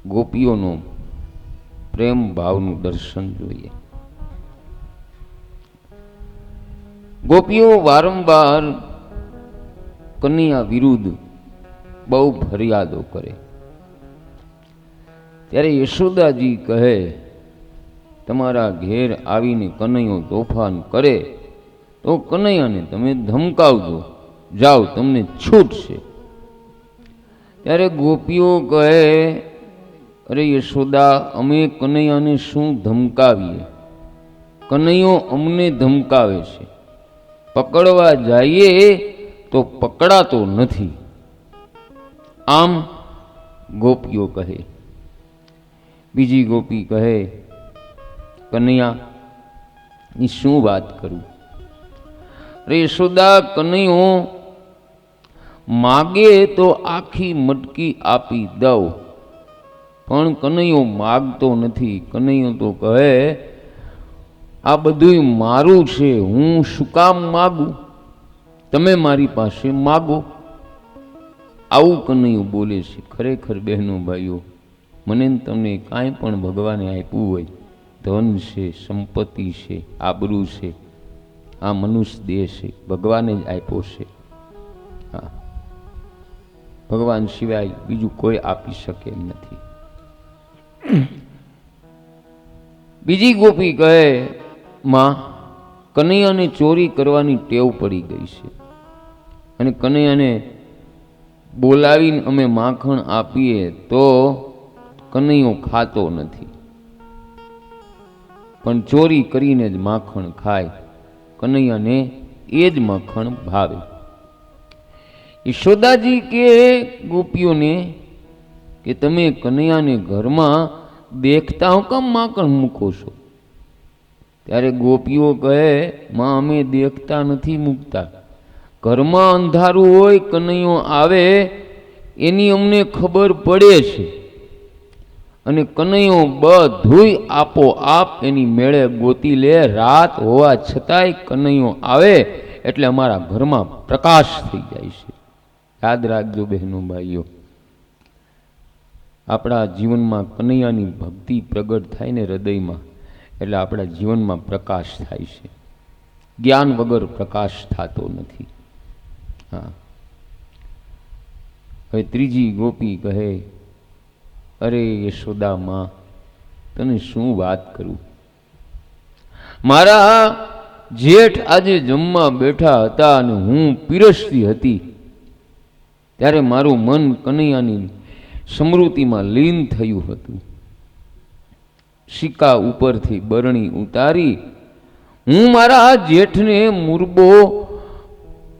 ગોપીઓનો પ્રેમ ભાવનું દર્શન જોઈએ. ગોપીઓ વારંવાર કનૈયા વિરુદ્ધ બહુ ફરિયાદો કરે. ત્યારે યશોદાજી કહે, તમારા ઘેર આવીને કનૈયો તોફાન કરે તો કનૈયાને તમે ધમકાવજો, જાઓ તમને છૂટ છે. ત્યારે ગોપીઓ કહે, અરે યશોદા, અમે કનૈયાને શું ધમકાવીએ? કનૈયો અમને ધમકાવે છે. પકડવા જઈએ તો પકડાતો નથી. આમ ગોપીઓ કહે. બીજી ગોપી કહે, કનૈયા ની શું વાત કરું? અરે યશોદા, કનૈયો માગે તો આખી મટકી આપી દઉં, પણ કનૈયો માગતો નથી. કનૈયો તો કહે, આ બધું મારું છે, હું શું કામ માગું? તમે મારી પાસે માગો. આવું કનૈયો બોલે છે. ખરેખર બહેનો ભાઈઓ, મને તમને કાંઈ પણ ભગવાને આપ્યું હોય, ધન છે, સંપત્તિ છે, આબરૂ છે, આ મનુષ્ય દેહ છે, ભગવાને જ આપ્યો છે. હા, ભગવાન સિવાય બીજું કોઈ આપી શકે એમ નથી. બીજી ગોપી કહે, માં, કનૈયાને ચોરી કરવાની ટેવ પડી ગઈ છે અને કનૈયાને બોલાવીને અમે માખણ આપીએ તો કનૈયો ખાતો નથી, પણ ચોરી કરીને જ માખણ ખાય. કનૈયાને એ જ માખણ ભાવે. યશોદાજી કે ગોપીઓને કે તમે કનૈયાને ઘરમાં દેખતા હું કામ માખણ મૂકો છો? ત્યારે ગોપીઓ કહે, માં, અમે દેખતા નથી મૂકતા. ઘરમાં અંધારું હોય, કનૈયો આવે એની અમને ખબર પડે છે, અને કનૈયો બધુંય આપોઆપ એની મેળે ગોતી લે. રાત હોવા છતાંય કનૈયો આવે એટલે અમારા ઘરમાં પ્રકાશ થઈ જાય છે. યાદ રાખજો બહેનો ભાઈઓ, આપણા જીવનમાં કનૈયાની ભક્તિ પ્રગટ થાય ને હૃદયમાં, એટલે આપણા જીવનમાં પ્રકાશ થાય છે. જ્ઞાન વગર પ્રકાશ થતો નથી. હા. હવે ત્રીજી ગોપી કહે, અરે યશોદા માં, તને શું વાત કરું? મારા જેઠ આજે જમવા બેઠા હતા અને હું પીરસતી હતી, ત્યારે મારું મન કનૈયાની સ્મૃતિમાં લીન થયું હતું. સિક્કા ઉપરથી બરણી ઉતારી હું મારા જેઠને મુરબો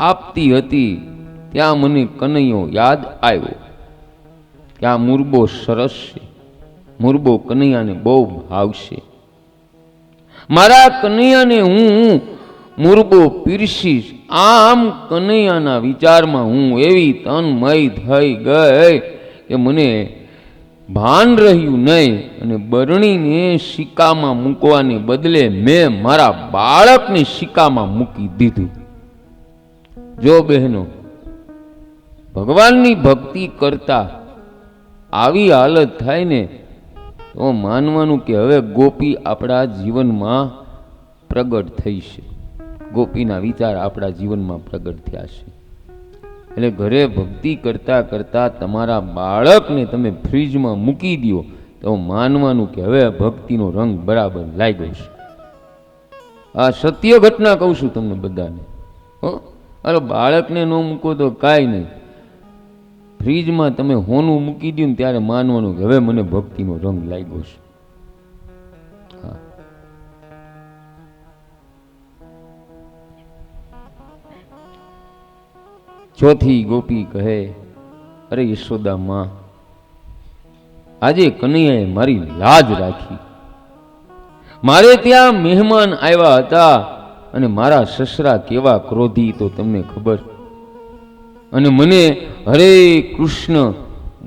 આપતી હતી, ત્યાં મને કનૈયો યાદ આવ્યો કે આ મુરબો સરસ છે, મુરબો કનૈયાને બહુ ભાવશે. મારા કનૈયાને હું મુરબો પીરસીશ. આમ કનૈયાના વિચારમાં હું એવી તન્મય થઈ ગઈ કે મને ભાન રહ્યું નહીં, અને બરણીને સિક્કામાં મૂકવાને બદલે મેં મારા બાળકને સિક્કામાં મૂકી દીધું. જો બહેનો, ભગવાનની ભક્તિ કરતા આવી હાલત થાય ને તો માનવાનું કે હવે ગોપી આપણા જીવનમાં પ્રગટ થઈ છે. ગોપીના વિચાર આપણા જીવનમાં પ્રગટ થયા છે. એટલે ઘરે ભક્તિ કરતા કરતા તમારા બાળકને તમે ફ્રીજમાં મૂકી દો તો માનવાનું કે હવે ભક્તિનો રંગ બરાબર લાગ્યો છે. આ સત્ય ઘટના કહું છું તમને બધાને. અરે બાળકને ન મૂકો તો કાંઈ નહીં, ફ્રીજમાં તમે હોનું મૂકી દો ને ત્યારે માનવાનું કે હવે મને ભક્તિનો રંગ લાગ્યો છે. હા. ચોથી ગોપી કહે, અરે યશોદા માં, આજે કનૈયાએ મારી લાજ રાખી. મારે ત્યાં મહેમાન આવ્યા હતા અને મારા સસરા કેવા ક્રોધી તો તમને ખબર, અને મને હરે કૃષ્ણ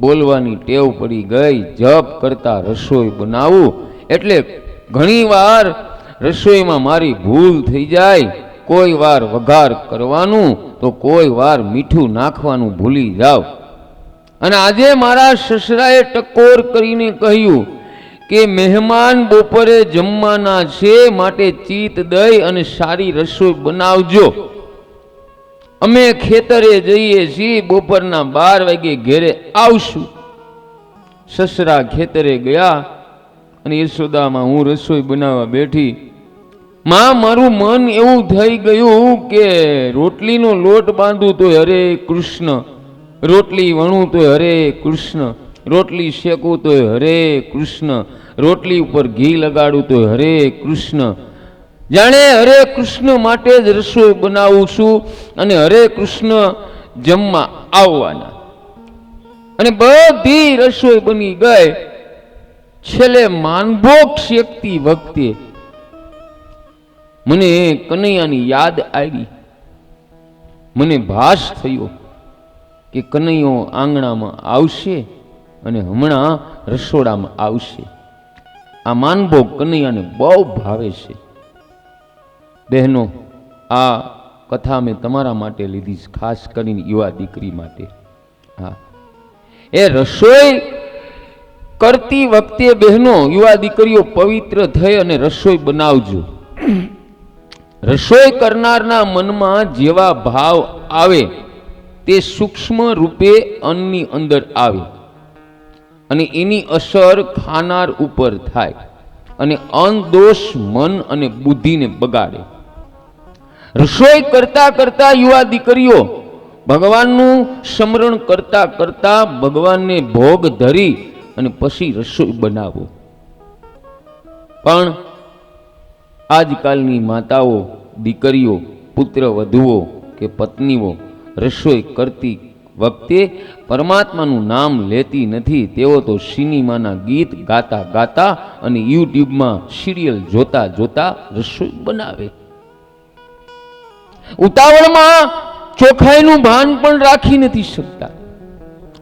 બોલવાની ટેવ પડી ગઈ. જપ કરતા રસોઈ બનાવું એટલે ઘણી વાર રસોઈમાં મારી ભૂલ થઈ જાય. કોઈ વાર વઘાર કરવાનું તો કોઈ વાર મીઠું નાખવાનું ભૂલી જાવ. અને આજે મારા સસરાએ ટકોર કરીને કહ્યું કે મહેમાન બપોરે જમવાના છે, માટે ચિત દઈ અને સારી રસોઈ બનાવજો. અમે ખેતરે જઈએ છીએ, બપોરના 12 વાગે ઘેરે આવશું. સસરા ખેતરે ગયા અને યશોદામાં હું રસોઈ બનાવવા બેઠી. માં, મારું મન એવું થઈ ગયું કે રોટલીનો લોટ બાંધું તોય હરે કૃષ્ણ, રોટલી વણું તોય હરે કૃષ્ણ, રોટલી શેકું તોય હરે કૃષ્ણ, રોટલી ઉપર ઘી લગાડું તોય હરે કૃષ્ણ. જાણે હરે કૃષ્ણ માટે જ રસોઈ બનાવું છું અને હરે કૃષ્ણ જમવા આવવાના. અને બધી રસોઈ બની ગઈ. છેલ્લે માનભોગ શેકતી વખતે મને કનૈયાની યાદ આવી. મને ભાસ થયો કે કનૈયો આંગણામાં આવશે અને હમણાં રસોડામાં આવશે. આ માનભોગ કનૈયાને બહુ ભાવે છે. બહેનો, આ કથા મેં તમારા માટે લીધી, ખાસ કરીને યુવા દીકરી માટે. હા, એ રસોઈ કરતી વખતે બહેનો, યુવા દીકરીઓ પવિત્ર થઈ અને રસોઈ બનાવજો. રસોઈ કરનારના મનમાં જેવા ભાવ આવે તે સૂક્ષ્મ રૂપે અન્નની અંદર આવે અને એની અસર ખાનાર ઉપર થાય અને અનદોષ મન અને બુદ્ધિને બગાડે. રસોઈ કરતા કરતા યુવા દીકરીઓ ભગવાનનું સ્મરણ કરતા કરતા ભગવાનને ભોગ ધરી અને પછી રસોઈ બનાવો. પણ આજકાલની માતાઓ, દીકરીઓ, પુત્ર વધુઓ કે પત્નીઓ રસોઈ કરતી વખતે પરમાત્માનું નામ લેતી નથી. તેઓ તો સિનેમાના ગીત ગાતા ગાતા અને યુટ્યુબમાં સિરિયલ જોતા જોતા રસોઈ બનાવે. ઉતાવળમાં ચોખાઈનું ભાન પણ રાખી નથી શકતા.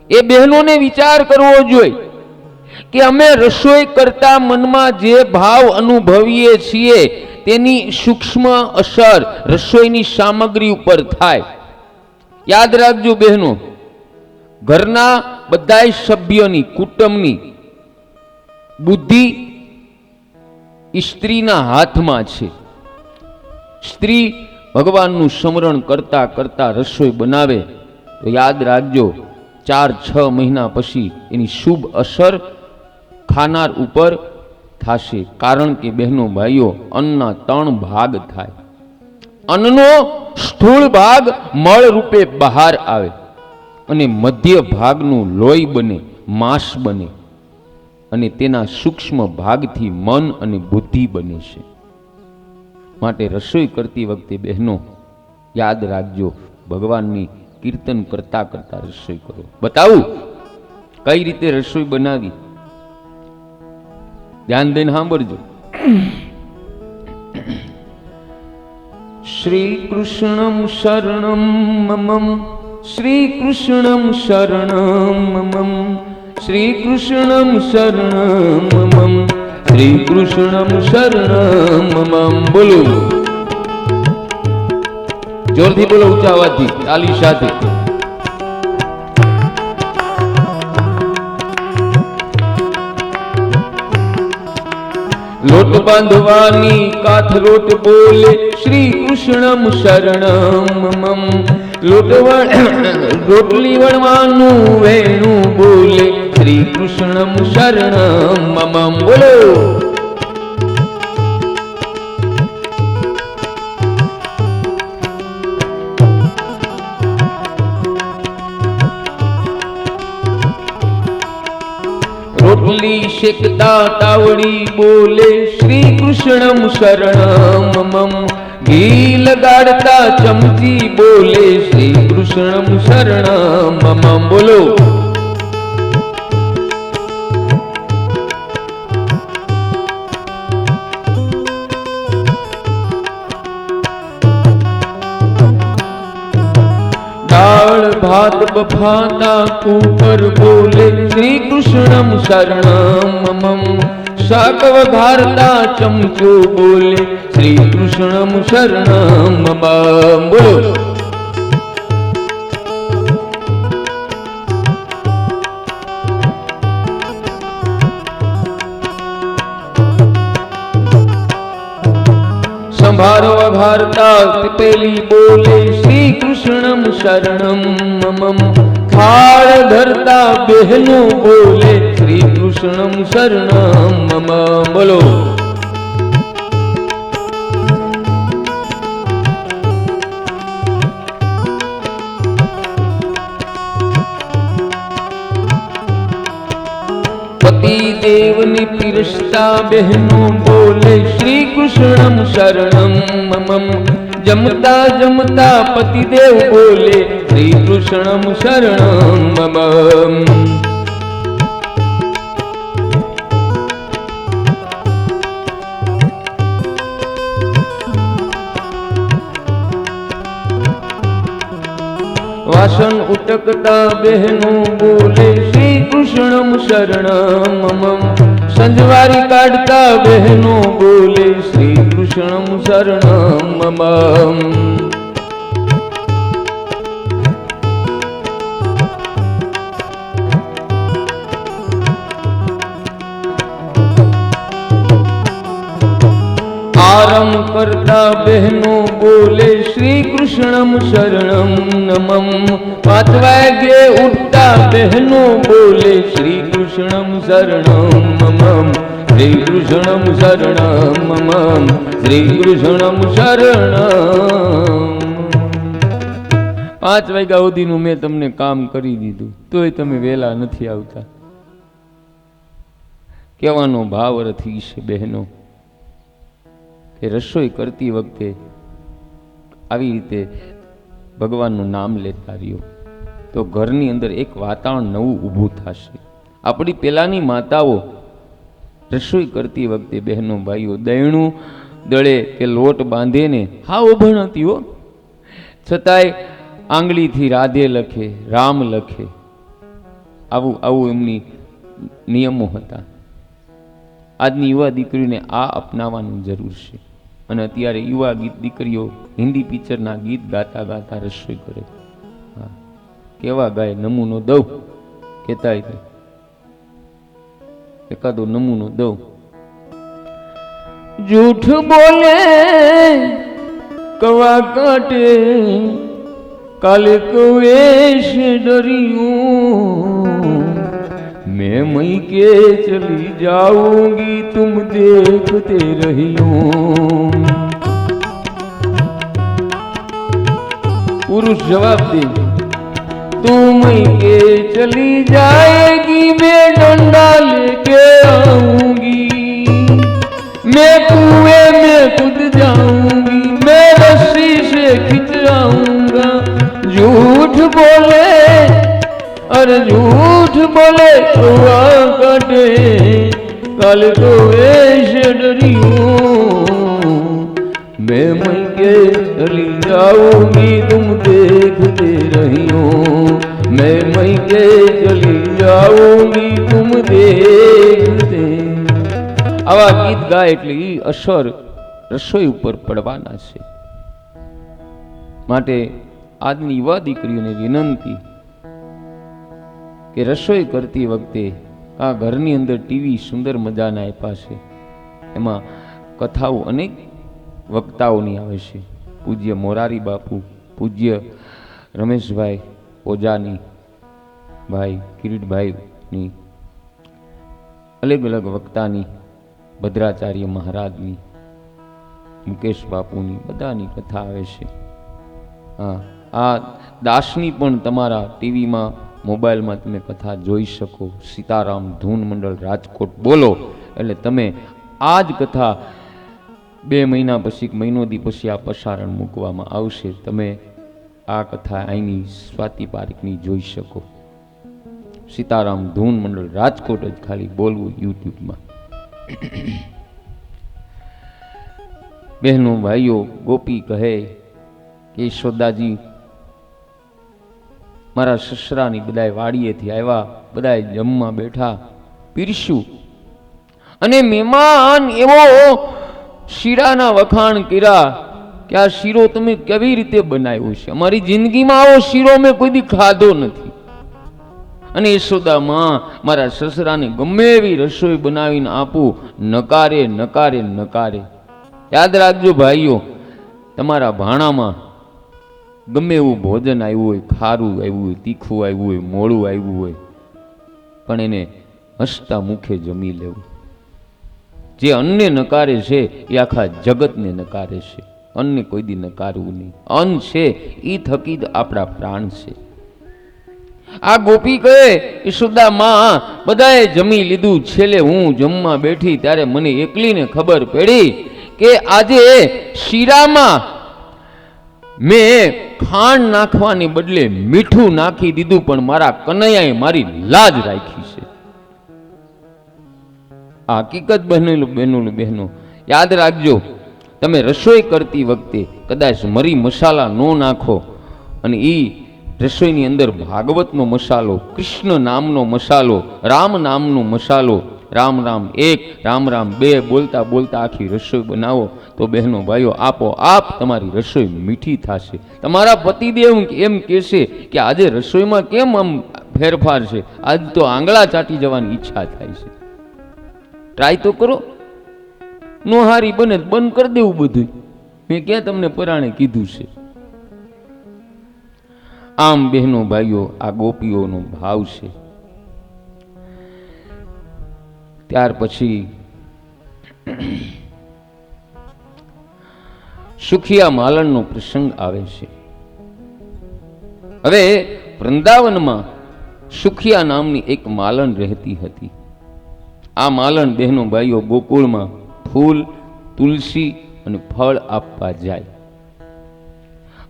એ બહેનોને વિચાર કરવો જોઈએ કે અમે રસોઈ કરતા મનમાં જે ભાવ અનુભવીએ છીએ તેની સૂક્ષ્મ અસર રસોઈની સામગ્રી ઉપર થાય. યાદ રાખજો બહેનો, ઘરના બધા સભ્યોની, કુટુંબની બુદ્ધિ સ્ત્રીના હાથમાં છે. સ્ત્રી ભગવાનનું સ્મરણ કરતા કરતા રસોઈ બનાવે તો યાદ રાખજો 4-6 મહિના પછી એની શુભ અસર ખાનાર ઉપર થશે. કારણ કે બહેનો ભાઈઓ, અન્નના 3 ભાગ થાય. અન્નનો સ્થૂળ ભાગ મળ રૂપે બહાર આવે અને મધ્ય ભાગનું લોહી બને, માંસ બને અને તેના સૂક્ષ્મ ભાગથી મન અને બુદ્ધિ બને છે. માટે રસોઈ કરતી વખતે બહેનો યાદ રાખજો, ભગવાનની કીર્તન કરતા કરતા રસોઈ કરો. બતાવું કઈ રીતે રસોઈ બનાવી, ધ્યાન દઈને સાંભળજો. શ્રી કૃષ્ણમ શરણમ મમ, શ્રી કૃષ્ણમ શરણમ મમ, શ્રી કૃષ્ણમ શરણમ મમ, શ્રી કૃષ્ણમ શરણમ મમ. બોલો, જોરથી બોલો, ઊંચા અવાજથી, તાલી સાથે. લોટ બાંધવાની કાથરોટ બોલે, શ્રી કૃષ્ણમ શરણમ મમ. રોટલી વણવાનું વેણું બોલે, શ્રી કૃષ્ણમ શરણમ મમ. બોલો, રોટલી શેકતા તાવડી બોલે, શ્રી કૃષ્ણમ શરણમ મમ. ઘી લગાડતા ચમચી બોલે, શ્રી કૃષ્ણમ શરણમ મમ. બોલો, દાળ ભાત બફાતા કુકર બોલે, શ્રી કૃષ્ણમ શરણમ મમ. શાક વઘારતા ચમચો બોલે, શ્રી કૃષ્ણમ શરણમ મમ. બોલો, સંભાર વઘારતા પેલી બોલે શ્રી કૃષ્ણમ શરણમ મમ. થાળ ધરતા બહેનો બોલે શ્રી કૃષ્ણમ શરણમ મમ. બોલો. પતિ દેવની પીરસતા બહેનો બોલે શ્રી કૃષ્ણમ શરણમ મમ. જમતા જમતા પતિદેવ બોલે શ્રી કૃષ્ણમ શરણમ મમ. વાસણ ઉટકતા બહેનો બોલે શ્રી કૃષ્ણમ શરણમ મમ. સંજવારી કાઢતા બહેનો બોલે શ્રી કૃષ્ણમ શરણમ મમ. આરમ કરતા બહેનો બોલે શ્રી કૃષ્ણમ શરણમ નમમ. 5 વાગે ઉઠતા બહેનો બોલે શ્રી કૃષ્ણમ શરણમ મમ. શ્રી કૃષ્ણમ શરણમ મમ. શ્રી કૃષ્ણમ શરણમ. 5 વાગ્યા સુધીનું મેં તમને કામ કરી દીધું, તોય તમે વહેલા નથી આવતા. કહેવાનો ભાવ અર્થ ઈ છે બહેનો કે રસોઈ કરતી વખતે આવી રીતે ભગવાનનું નામ લેતા રહ્યો તો ઘરની અંદર એક વાતાવરણ નવું ઊભું થશે. આપણી પહેલાની માતાઓ રસોઈ કરતી વખતે બહેનો ભાઈઓ દયણું દળે કે લોટ બાંધે ને હા ઓભણ હતી હો, છતાંય આંગળીથી રાધે લખે, રામ લખે, આવું એમની નિયમો હતા. આજની યુવા દીકરીને આ અપનાવવાની જરૂર છે. અને અત્યારે યુવા દીકરીઓ હિન્દી પિક્ચરના ગીત ગાતા ગાતા રસોઈ કરે. હા, કેવા ગાય નમૂનો દઉં કહેતા એકાદો નમૂનો દઉં. જૂઠ બોલે કવા કાટે કાલે કવેશ ડરિયું मैं मई के चली जाऊंगी तुम देखते रहियो. पुरुष जवाब दे तू मई के चली जाएगी मैं डंडा लेके आऊंगी. मैं कुएं में कूद जाऊंगी मैं रस्सी से खिंच आऊंगा. झूठ बोले अरे झूठ बोले कौआ काटे कल तो ऐसे डरियो. मैं मई के चली जाऊंगी तुम देखते रहियो. मैं मई के चली जाऊंगी तुम देखते. આવા ગીત ગાય એટલે ઈ અસર રસોઈ ઉપર પડવાના છે. માટે આજની યુવા દીકરીઓને વિનંતી કે રસોઈ કરતી વખતે આ ઘરની અંદર ટીવી સુંદર મજાના આપ્યા છે, એમાં કથાઓ અનેક વક્તાઓની આવે છે. પૂજ્ય મોરારી બાપુ, પૂજ્ય રમેશભાઈ ઓજાની, ભાઈ કિરીટભાઈની, અલગ અલગ વક્તાની, ભદ્રાચાર્ય મહારાજની, મુકેશ બાપુની, બધાની કથા આવે છે. હા, આ દાસની પણ તમારા ટીવીમાં મોબાઈલમાં તમે કથા જોઈ શકો. સીતારામ ધૂન મંડળ રાજકોટ બોલો એટલે તમે આ જ કથા 2 મહિના પછી, મહિનો દી પછી આ પ્રસારણ મૂકવામાં આવશે. તમે આ કથા અહીંની સ્વાતિ પારીખની જોઈ શકો. સીતારામ ધૂન મંડળ રાજકોટ જ ખાલી બોલવું યુટ્યુબમાં. બહેનો ભાઈઓ, ગોપી કહે કે યશોદાજી મારા સસરાની બધાય વાડીએથી આવ્યા, બધાય જમવા બેઠા, પીરસ્યું અને મહેમાન એવો શીરાના વખાણ કર્યા કે આ શીરો તમે કેવી રીતે બનાવ્યો છે, અમારી જિંદગીમાં આવો શીરો મેં કોઈ દી ખાધો નથી. અને યશોદામાં મારા સસરાને ગમે એવી રસોઈ બનાવીને આપું, નકારે નકારે નકારે. યાદ રાખજો ભાઈઓ, તમારા ભાણામાં ગમે એવું ભોજન આવ્યું હોય, ખારું આવ્યું હોય, તીખું આવ્યું હોય, મોડું આવ્યું હોય, પણ એને હસતા મુખે જમી લેવું. જે અન્નને નકારે છે એ આખા જગતને નકારે છે. અન્નને કોઈ દી નકારવું નહીં. અન્ન છે એ થકી જ આપણા પ્રાણ છે. આ ગોપી કહે યશોદા માં બધાએ જમી લીધું, છેલ્લે હું જમવા બેઠી ત્યારે મને એકલીને ખબર પડી કે આજે શીરામાં મેં ખાંડ નાખવાની બદલે મીઠું નાખી દીધું, પણ મારા કનૈયાએ મારી લાજ રાખી છે. આ હકીકત બહેનો યાદ રાખજો. તમે રસોઈ કરતી વખતે કદાચ મરી મસાલા ન નાખો અને એ રસોઈની અંદર ભાગવતનો મસાલો, કૃષ્ણ નામનો મસાલો, રામ નામનો મસાલો, રામ રામ 1 રામ રામ 2 બોલતા બોલતા આખી રસોઈ બનાવો તો બહેનો ભાઈઓ આપોઆપ તમારી રસોઈ મીઠી થશે. તમારા પતિદેવ એમ કહેશે કે આજે રસોઈમાં કેમ આમ ફેરફાર છે, આજ તો આંગળા ચાટી જવાની ઈચ્છા થાય છે. ટ્રાય તો કરો. નો હારી બને બંધ કરી દેવું બધું. મેં ક્યાં તમને પરાણે કીધું છે? આમ બહેનો ભાઈઓ આ ગોપીઓનો ભાવ છે. ત્યાર પછી સુખિયા માલણનો પ્રસંગ આવે છે. હવે વૃંદાવનમાં સુખિયા નામની એક માલણ રહેતી હતી. આ માલણ બહેનો ભાઈઓ ગોકુળમાં ફૂલ, તુલસી અને ફળ આપવા જાય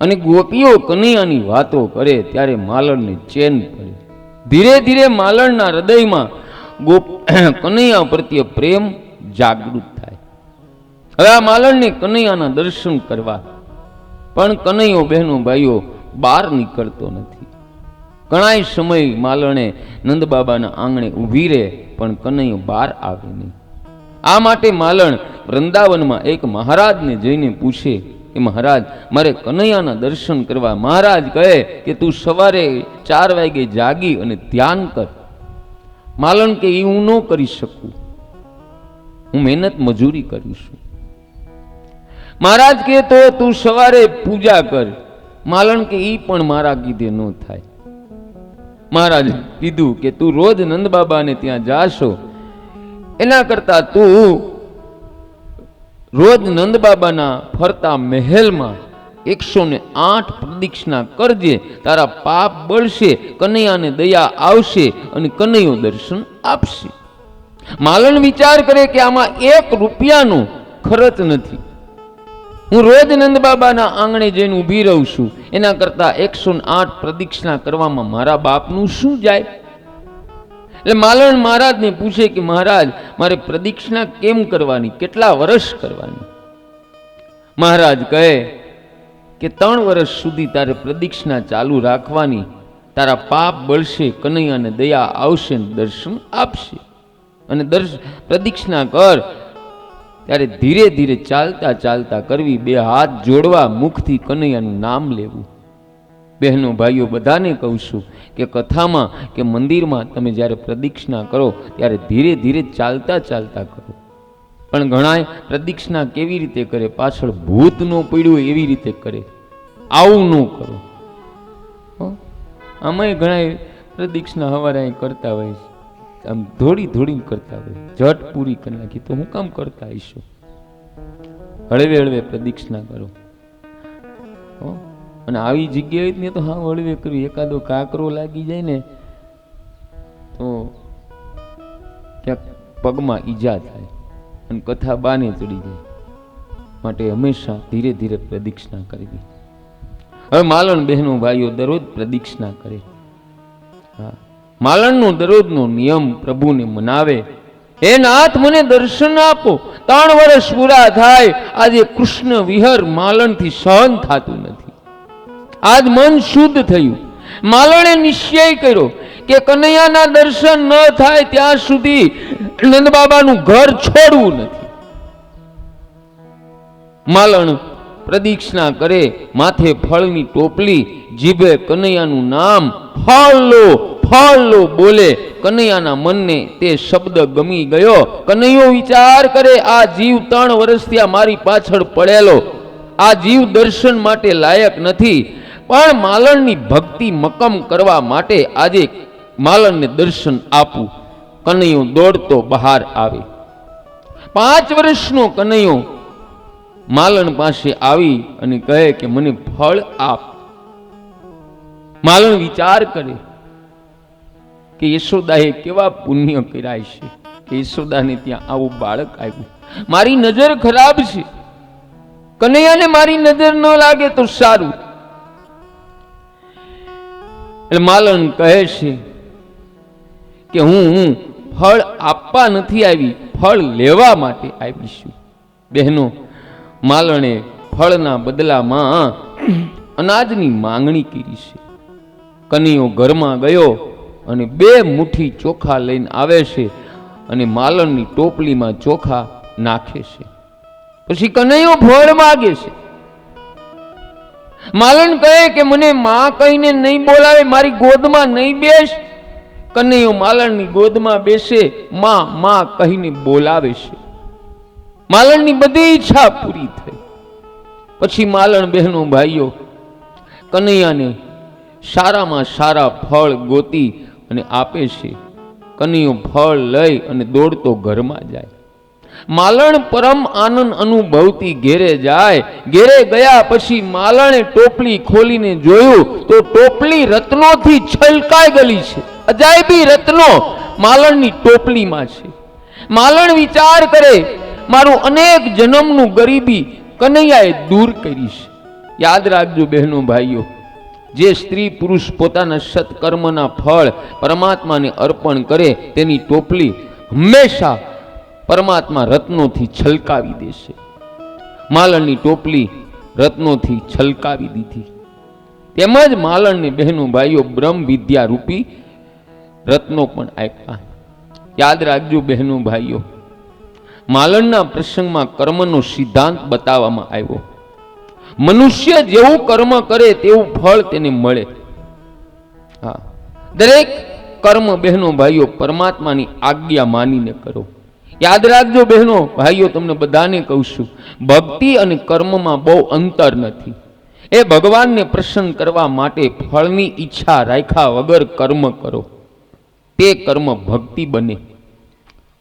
અને ગોપીઓ કનૈયાની વાતો કરે ત્યારે માલણને ચેન પડે. ધીરે ધીરે માલણના હૃદયમાં કનૈયા પ્રત્યે પ્રેમ જાગૃત થાય. હવે આ માલણને કનૈયાના દર્શન કરવા, પણ કનૈયો બહેનો ભાઈઓ બહાર નીકળતો નથી. ઘણાય સમય માલણે નંદબાબાના આંગણે ઊભી રહે પણ કનૈયો બહાર આવે નહીં. આ માટે માલણ વૃંદાવનમાં એક મહારાજને જઈને પૂછે કે મહારાજ મારે કનૈયાના દર્શન કરવા. મહારાજ કહે કે તું સવારે 4 વાગે જાગી અને ધ્યાન કર. માલણ કે એ હું ન કરી શકું, હું મહેનત મજૂરી કરીશું. મહારાજ કે તો તું સવારે પૂજા કર. માલણ કે એ પણ મારા કીધે ન થાય. મહારાજ કીધું કે તું રોજ નંદબાબાને ત્યાં જાશો, એના કરતા તું રોજ નંદબાબાના ફરતા મહેલમાં 108 પ્રદક્ષિણા કરજે. તારા પાપ બળશે, કનૈયાને દયા આવશે અને કનૈયો દર્શન આપશે. માલણ વિચાર કરે કે આમાં 1 રૂપિયાનો ખર્ચ નથી. હું રોજ નંદબાબાના આંગણે જઈને ઊભી રહું છું, એના કરતા 108 પ્રદક્ષિણા કરવામાં મારા બાપનું શું જાય? એટલે માલણ મહારાજને પૂછે કે મહારાજ મારે પ્રદક્ષિણા કેમ કરવાની, કેટલા વર્ષ કરવાની? મહારાજ કહે કે 3 વર્ષ સુધી તારે પ્રદક્ષિણા ચાલુ રાખવાની. તારા પાપ બળશે, કનૈયાને દયા આવશે, દર્શન આપશે. અને પ્રદક્ષિણા કર ત્યારે ધીરે ધીરે ચાલતા ચાલતા કરવી. 2 હાથ જોડવા, મુખથી કનૈયાનું નામ લેવું. બહેનો ભાઈઓ બધાને કહું છું કે કથામાં કે મંદિરમાં તમે જ્યારે પ્રદક્ષિણા કરો ત્યારે ધીરે ધીરે ચાલતા ચાલતા કરો. પણ ઘણાય પ્રદક્ષિણા કેવી રીતે કરે, પાછળ ભૂત ન પડ્યું હોય એવી રીતે કરે. આવું ન કરો. આમાંય ઘણા પ્રદક્ષિણા હવારે કરતા હોય, આમ થોડી કરતા હોય, ઝટ પૂરી કરી નાખી. તો હું કામ કરતા હશો? હળવે હળવે પ્રદક્ષિણા કરો. અને આવી જગ્યાએ ને તો હા હળવે કરવી. એકાદો કાકરો લાગી જાય ને તો ક્યાંક પગમાં ઈજા થાય અને કથા બાને ચડી જાય. માટે હંમેશા ધીરે ધીરે પ્રદક્ષિણા કરવી. હવે માલણ બહેનો ભાઈઓ દરરોજ પ્રદક્ષિણા કરે. હા, માલણનો દરરોજનો નિયમ પ્રભુને મનાવે. હે નાથ મને દર્શન આપો. 3 વર્ષ પૂરા થાય, આજે કૃષ્ણ વિહર માલણથી સહન થતું નથી. આજ મન શુદ્ધ થયું. માલણે નિશ્ચય કર્યો કે કનૈયાના દર્શન ન થાય ત્યાં સુધી નંદબાબાનું ઘર છોડવું નથી. માલણ પ્રદક્ષિણા કરે, માથે ફળની ટોપલી, જીભે કનૈયાનું નામ, ફળ લો બોલે. કનૈયાના મનને તે શબ્દ ગમી ગયો. કનૈયો વિચાર કરે, આ જીવ 3 વર્ષથી મારી પાછળ પડેલો, આ જીવ દર્શન માટે લાયક નથી, પણ માલણની ભક્તિ મક્કમ કરવા માટે આજે માલણને દર્શન આપું. કનૈયો દોડતો બહાર આવે. 5 વર્ષનો કનૈયો માલણ પાસે આવી અને કહે કે મને ફળ આપ. માલણ વિચાર કરે કે યશોદાએ કેવા પુણ્ય કર્યા છે કે યશોદાને ત્યાં આવું બાળક આવ્યું. મારી નજર ખરાબ છે, કનૈયાને મારી નજર ન લાગે તો સારું. એટલે માલણ કહે છે કે હું ફળ આપવા નથી આવી, ફળ લેવા માટે આવી છું. બહેનો, માલણે ફળના બદલામાં અનાજની માંગણી કરી છે. કનૈયો ઘરમાં ગયો અને 2 મુઠ્ઠી ચોખા લઈને આવે છે અને માલણની ટોપલીમાં ચોખા નાખે છે. પછી કનૈયો ફળ માગે છે. માલણ કહે કે મને માં કહીને નહીં બોલાવે, મારી ગોદમાં નહીં બેસ. કનૈયો માલણની ગોદમાં બેસે, માં કહીને બોલાવે છે. માલણની બધી ઈચ્છા પૂરી થઈ. પછી માલણ બહેનો ભાઈઓ કનૈયાને સારામાં સારા ફળ ગોતી અને આપે છે. કનૈયો ફળ લઈ અને દોડતો ઘરમાં જાય. માલણ પરમ આનંદ અનુભવતી ઘેરે જાય. ઘેરે ગયા પછી માલણે ટોપલી ખોલીને જોયું તો ટોપલી રત્નોથી છલકાઈ ગઈ છે. અજાયબી રત્નો માલણની ટોપલીમાં છે. માલણ વિચાર કરે, મારું અનેક જન્મનું ગરીબી કનૈયાએ દૂર કરી છે. યાદ રાખજો બહેનો ભાઈઓ, જે સ્ત્રી પુરુષ પોતાના સત્કર્મના ફળ પરમાત્માને અર્પણ કરે તેની ટોપલી હંમેશા પરમાત્મા રત્નોથી છલકાવી દેશે. માલણની ટોપલી રત્નોથી છલકાવી દીધી. તેમજ માલણને બહેનો ભાઈઓ બ્રહ્મ વિદ્યા રૂપી રત્નો પણ આપ્યા. યાદ રાખજો બહેનો ભાઈઓ, માલણના પ્રસંગમાં કર્મનો સિદ્ધાંત બતાવવામાં આવ્યો. મનુષ્ય જેવું કર્મ કરે તેવું ફળ તેને મળે. હા, દરેક કર્મ બહેનો ભાઈઓ પરમાત્માની આજ્ઞા માનીને કરો. યાદ રાખજો બહેનો ભાઈઓ, તમને બધાને કહું છું, ભક્તિ અને કર્મમાં બહુ અંતર નથી. એ ભગવાનને પ્રસન્ન કરવા માટે ફળની ઈચ્છા રાખ્યા વગર કર્મ કરો, તે કર્મ ભક્તિ બને.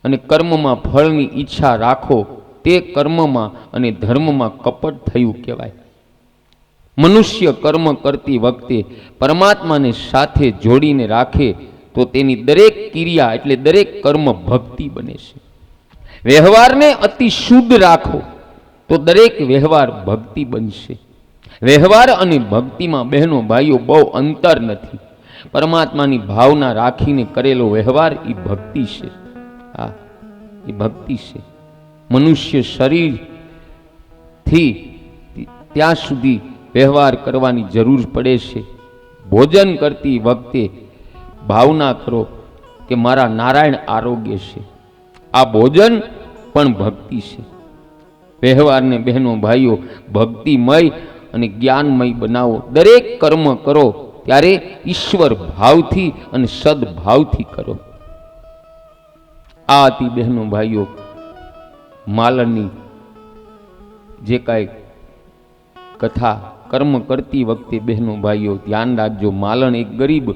અને કર્મમાં ફળની ઈચ્છા રાખો, તે કર્મમાં અને ધર્મમાં કપટ થયું કહેવાય. મનુષ્ય કર્મ કરતી વખતે પરમાત્માને સાથે જોડીને રાખે તો તેની દરેક ક્રિયા એટલે દરેક કર્મ ભક્તિ બને છે. વ્યવહારને અતિ શુદ્ધ રાખો તો દરેક વ્યવહાર ભક્તિ બનશે. વ્યવહાર અને ભક્તિમાં બહેનો ભાઈઓ બહુ અંતર નથી. પરમાત્માની ભાવના રાખીને કરેલો વ્યવહાર એ ભક્તિ છે. હા, એ ભક્તિ છે. મનુષ્ય શરીરથી ત્યાં સુધી વ્યવહાર કરવાની જરૂર પડે છે. ભોજન કરતી વખતે ભાવના કરો કે મારા નારાયણ આરોગ્ય છે. આ ભોજન પણ ભક્તિ છે. વ્યવહારને બહેનો ભાઈઓ ભક્તિમય અને જ્ઞાનમય બનાવો. દરેક કર્મ કરો ત્યારે ઈશ્વર ભાવથી અને સદભાવથી કરો. આ હતી બહેનો ભાઈઓ માલણની જે કાંઈ કથા. કર્મ કરતી વખતે બહેનો ભાઈઓ ધ્યાન રાખજો, માલણ એક ગરીબ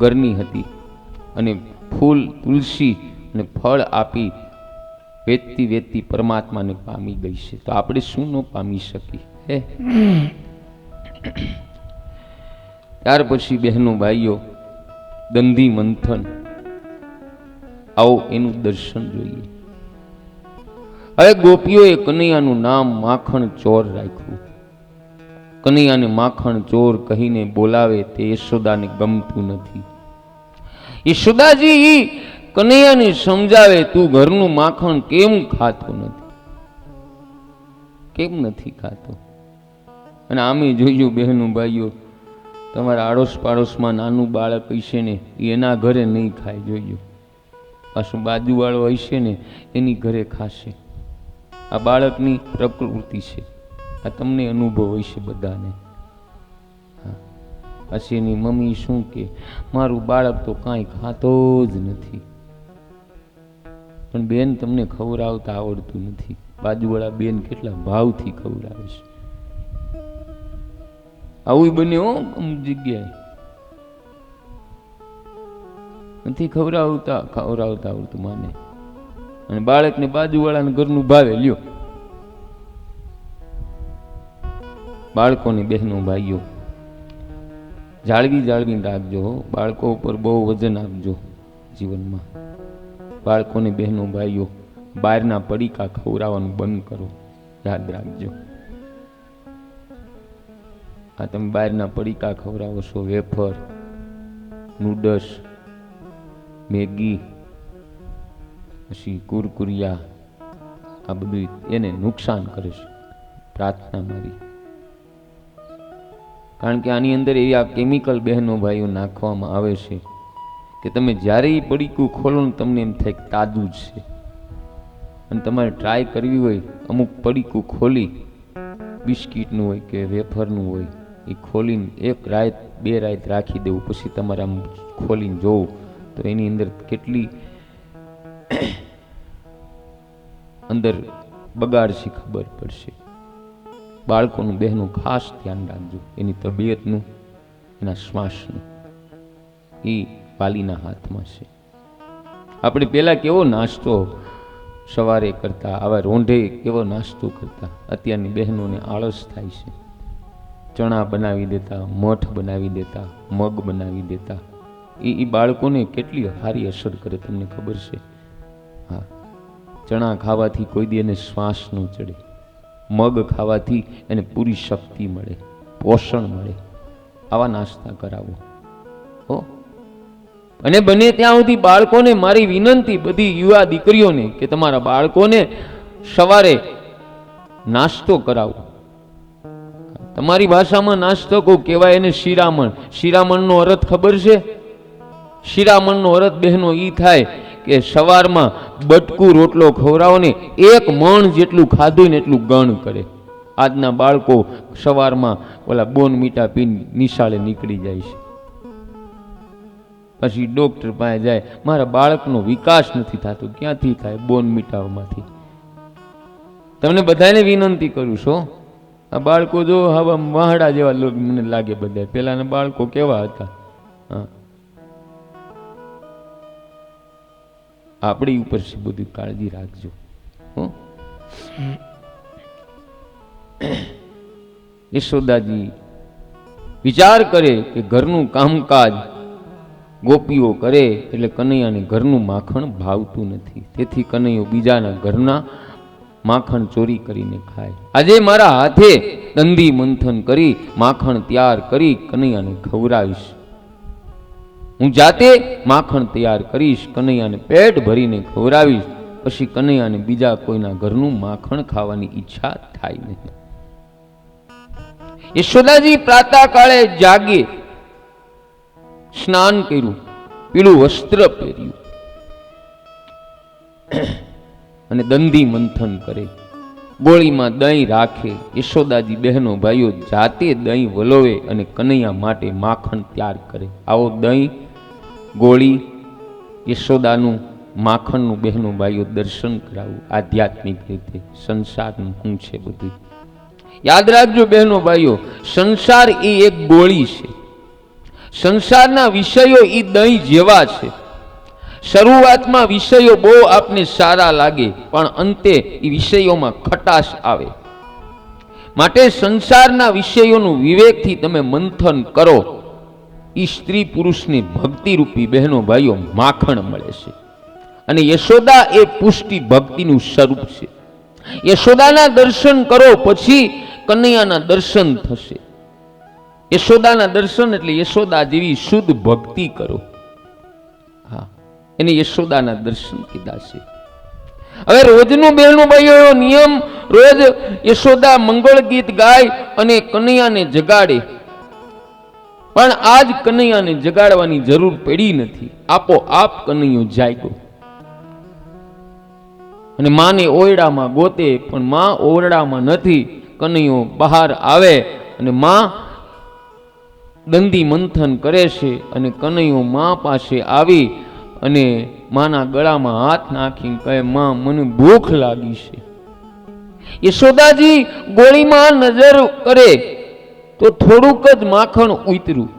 ઘરની હતી અને ફૂલ તુલસી અને ફળ આપી વેચતી પરમાત્માને પામી ગઈ છે. તો આપણે શું ન પામી શકીએ હે? ત્યાર પછી બહેનો ભાઈઓ દંધી મંથન, આવો એનું દર્શન જોઈએ. હવે ગોપીઓએ કનૈયાનું નામ માખણ ચોર રાખ્યું. કનૈયાને માખણ ચોર કહીને બોલાવે તે યશોદાને ગમતું નથી. યશોદાજી કનૈયાને સમજાવે, તું ઘરનું માખણ કેમ ખાતો નથી, કેમ નથી ખાતો? અને આમે જોઈજો બહેનો ભાઈઓ, તમારા આડોશ પાડોશમાં નાનું બાળક હશે ને એના ઘરે નહીં ખાય. જોઈજો, પાછું બાજુવાળો હશે ને એની ઘરે ખાશે. આ બાળકની પ્રકૃતિ છે. આ તમને અનુભવ હશે બધાને. પછી એની મમ્મી શું કે, મારું બાળક તો કાંઈ ખાતો જ નથી. પણ બેન તમને ખવડાવતા આવડતું નથી. બાજુવાળા બેન કેટલા ભાવથી ખવડાવે છે. આવું બને હો અમુક જગ્યાએ. નથી ખવડાવતા આવડતું માને, અને બાળકને બાજુવાળાને ઘરનું ભાવે લ્યો. બાળકોની બહેનો ભાઈઓ જાળવીને રાખજો. બાળકો ઉપર બહુ વજન આપજો જીવનમાં. બાળકોની બહેનો ભાઈઓ બહારના પડીકા ખવડાવવાનું બંધ કરો. યાદ રાખજો, આ તમે બહારના પડીકા ખવડાવો છો, વેફર, નૂડલ્સ, મેગી, પછી કુરકુરિયા, આ બધું એને નુકસાન કરે છે. પ્રાર્થના મારી, કારણ કે આની અંદર એવી આ કેમિકલ બહેનો ભાઈઓ નાખવામાં આવે છે કે તમે જ્યારે એ પડીકું ખોલો ને તમને એમ થાય કે તાજું જ છે. અને તમારે ટ્રાય કરવી હોય, અમુક પડીકું ખોલી, બિસ્કીટનું હોય કે વેફરનું હોય, એ ખોલીને એક રાત બે રાત રાખી દેવું. પછી તમારે આમ ખોલીને જોવું તો એની અંદર કેટલી અંદર બગાડ છે ખબર પડશે. બાળકોનું બહેનું ખાસ ધ્યાન રાખજો, એની તબિયતનું, એના શ્વાસનું. એ વાલીના હાથમાં છે. આપણે પહેલા કેવો નાસ્તો સવારે કરતા, આવા રોંઢે કેવો નાસ્તો કરતા. અત્યારની બહેનોને આળસ થાય છે. ચણા બનાવી દેતા, મઠ બનાવી દેતા, મગ બનાવી દેતા. એ બાળકોને કેટલી સારી અસર કરે તમને ખબર છે? હા, ચણા ખાવાથી કોઈ દી એને શ્વાસ ન ચડે. મગ ખાવાથી એને પૂરી શક્તિ મળે, પોષણ મળે. આવા નાસ્તા કરાવો હો. અને બને ત્યાં સુધી બાળકોને મારી વિનંતી, બધી યુવા દીકરીઓને, કે તમારા બાળકોને સવારે નાસ્તો કરાવો. તમારી ભાષામાં નાસ્તો કહું, કહેવાય એને શિરામણ. શિરામણનો અર્થ ખબર છે? શિરામણનો અર્થ બહેનો ઈ થાય કે સવારમાં બટકું રોટલો ખવડાવો ને, એક મણ જેટલું ખાધું ને એટલું ગણ કરે. આજના બાળકો સવારમાં ઓલા બોન મીઠા પીને નિશાળે નીકળી જાય છે. પછી ડોક્ટર પાસે જાય, મારા બાળકનો વિકાસ નથી થતો. ક્યાંથી થાય? બોન મીઠામાંથી. તમને બધાને વિનંતી કરું છું, આ બાળકો જો હવે મહાડા જેવા મને લાગે બધા. પેલાના બાળકો કેવા હતા? હા, આપણી ઉપર છે, બધી કાળજી રાખજો. યશોદાજી વિચાર કરે કે ઘરનું કામકાજ ગોપીઓ કરે એટલે કનૈયાને ઘરનું માખણ ભાવતું નથી. તેથી કનૈયો બીજાના ઘરના માખણ ચોરી કરીને ખાય. આજે મારા હાથે દંધી મંથન કરી માખણ તૈયાર કરી કનૈયાને ખવડાવીશ. હું જાતે માખણ તૈયાર કરીશ, કનૈયાને પેટ ભરીને ખવડાવીશ. પછી કનૈયાને બીજા કોઈના ઘરનું માખણ ખાવાની ઈચ્છા થાય નહીં. યશોદાજી પ્રાતઃકાળે જાગે, સ્નાન કર્યું, પીળું વસ્ત્ર પહેર્યું અને દંધી મંથન કરે. ગોળીમાં દહીં રાખે. યશોદાજી બહેનો ભાઈઓ જાતે દહીં વલોવે અને કનૈયા માટે માખણ તૈયાર કરે. આવો દહીં, ગોળી, યશોદાનું માખણનું બહેનો ભાઈઓ દર્શન કરાવું. આધ્યાત્મિક રીતે સંસારનું શું છે બધું યાદ રાખજો બહેનો ભાઈઓ. સંસાર એ એક ગોળી છે. સંસારના વિષયો એ દહીં જેવા છે. શરૂઆતમાં વિષયો બહુ આપને સારા લાગે, પણ અંતે એ વિષયોમાં ખટાશ આવે. માટે સંસારના વિષયોનું વિવેકથી તમે મંથન કરો. એ સ્ત્રી પુરુષની ભક્તિ રૂપી બહેનો ભાઈઓ માખણ મળે છે. અને યશોદા એ પુષ્ટિ ભક્તિનું સ્વરૂપ છે. યશોદાના દર્શન કરો પછી કનૈયાના દર્શન થશે. યશોદાના દર્શન એટલે યશોદા જેવી શુદ્ધ ભક્તિ કરો. હા, એને યશોદાના દર્શન કીધા છે. હવે રોજનું બહેનો ભાઈઓ એવો નિયમ, રોજ યશોદા મંગળ ગીત ગાય અને કનૈયાને જગાડે. પણ આજ કનૈયાને જગાડવાની જરૂર પડી નથી. આપોઆપ કનૈયો જાગ્યો અને માને ઓરડામાં ગોતે, પણ માં ઓરડામાં નથી. કનૈયો બહાર આવે અને માં દંડી મંથન કરે છે અને કનૈયો માં પાસે આવી અને માના ગળામાં હાથ નાખીને કહે, માં મને ભૂખ લાગી છે. યશોદાજી ગોળીમાં નજર કરે તો થોડુંક જ માખણ ઉતર્યું.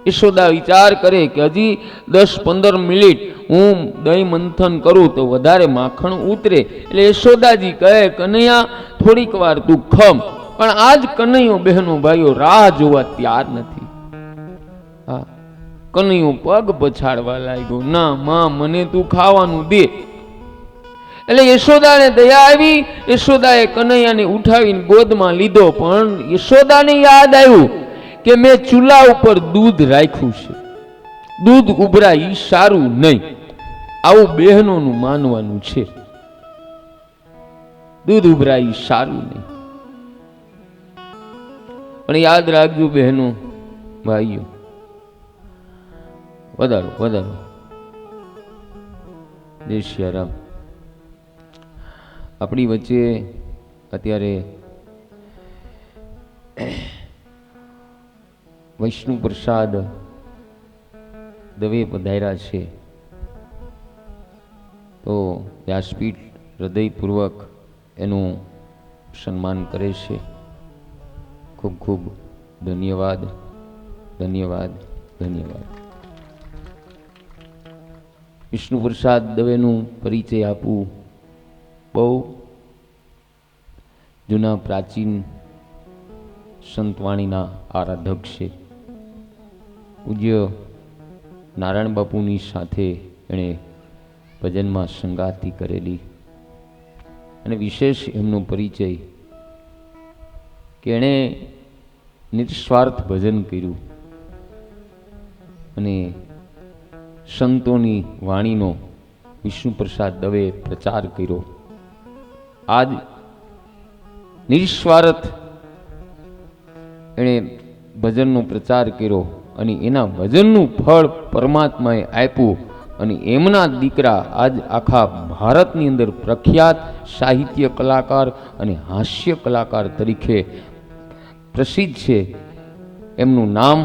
યશોદા વિચાર કરે કે હજી 10-15 મિનિટ હું દહીં મંથન કરું તો વધારે માખણ ઉતરે. એટલે યશોદાજી કહે, કનૈયા થોડીક વાર તું ખમ. પણ આજ કનૈયો બહેનો ભાઈઓ રાહ જોવા તૈયાર નથી. હા, કનૈયો પગ પછાડવા લાગ્યો, ના માં મને તું ખાવાનું દે. એટલે યશોદાને દયા આવી. યશોદાએ કનૈયાને ઉઠાવીને ગોદમાં લીધો. પણ યશોદાને યાદ આવ્યું કે મેં ચૂલા ઉપર દૂધ રાખ્યું છે, દૂધ ઉભરાય સારું નહીં. આવું બહેનોનું માનવાનું છે, દૂધ ઉભરાય સારું નહીં. પણ યાદ રાખજો બહેનો ભાઈઓ, વધારો વધારો. જય સિયારામ. આપણી વચ્ચે અત્યારે વૈષ્ણુ પ્રસાદ દવે પધાર્યા છે. તો વ્યાસપીઠ હૃદયપૂર્વક એનું સન્માન કરે છે. ખૂબ ખૂબ ધન્યવાદ, ધન્યવાદ, ધન્યવાદ. વિષ્ણુ પ્રસાદ દવેનું પરિચય આપવું. બહુ જૂના પ્રાચીન સંતવાણીના આરાધક છે. પૂજ્ય નારાયણ બાપુની સાથે એણે ભજનમાં સંગાતી કરેલી. અને વિશેષ એમનો પરિચય કે એણે નિસ્વાર્થ ભજન કર્યું અને સંતોની વાણીનો વિષ્ણુ પ્રસાદ દવે પ્રચાર કર્યો. આજ નિસ્વાર્થ એણે ભજનનો પ્રચાર કર્યો અને એના ભજનનું ફળ પરમાત્માએ આપ્યું. અને એમના દીકરા આજ આખા ભારતની અંદર પ્રખ્યાત સાહિત્ય કલાકાર અને હાસ્ય કલાકાર તરીકે પ્રસિદ્ધ છે. એમનું નામ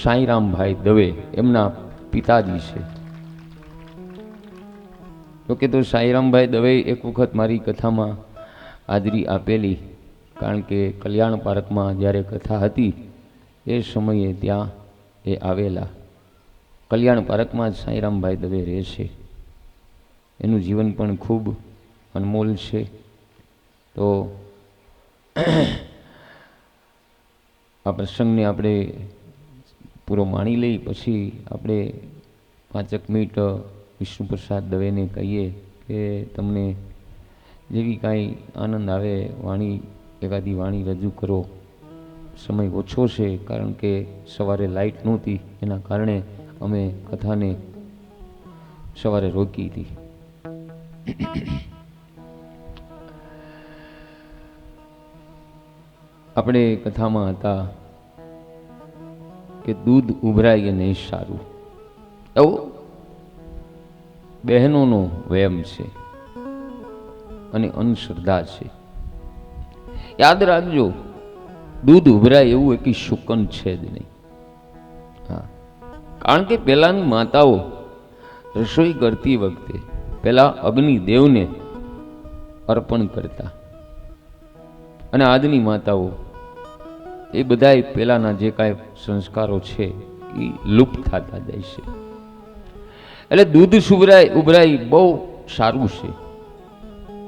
સાંઈરામભાઈ દવે એમના પિતાજી છે. જોકે તો સાંઈરામભાઈ દવે એક વખત મારી કથામાં હાજરી આપેલી, કારણ કે કલ્યાણ પાર્કમાં જ્યારે કથા હતી એ સમયે ત્યાં એ આવેલા. કલ્યાણ પાર્કમાં જ સાંઈરામભાઈ દવે રહે છે. એનું જીવન પણ ખૂબ અનમોલ છે. તો આ પ્રસંગને આપણે પૂરો માણી લઈ, પછી આપણે 5 મિનિટ વિષ્ણુ પ્રસાદ દવેને કહીએ કે તમને જેવી કાંઈ આનંદ આવે વાણી, એકાદી વાણી રજૂ કરો. સમય ઓછો છે, કારણ કે સવારે લાઇટ નહોતી, એના કારણે અમે કથાને સવારે રોકી હતી. આપણે કથામાં હતા કે દૂધ ઉભરાય નહીં સારું. એવું બહેનોનો વહેમ છે અને અંધશ્રદ્ધા છે. યાદ રાખજો, દૂધ ઉભરાય એવું એક શુકન છે જ નહીં. હા, કારણ કે પહેલાની માતાઓ રસોઈ કરતી વખતે પહેલા અગ્નિદેવને અર્પણ કરતા, અને આજની માતાઓ એ બધા પહેલાના જે કાંઈ સંસ્કારો છે એ લુપ્ત થતા જાય છે. એટલે દૂધ ઉભરાય બહુ સારું છે.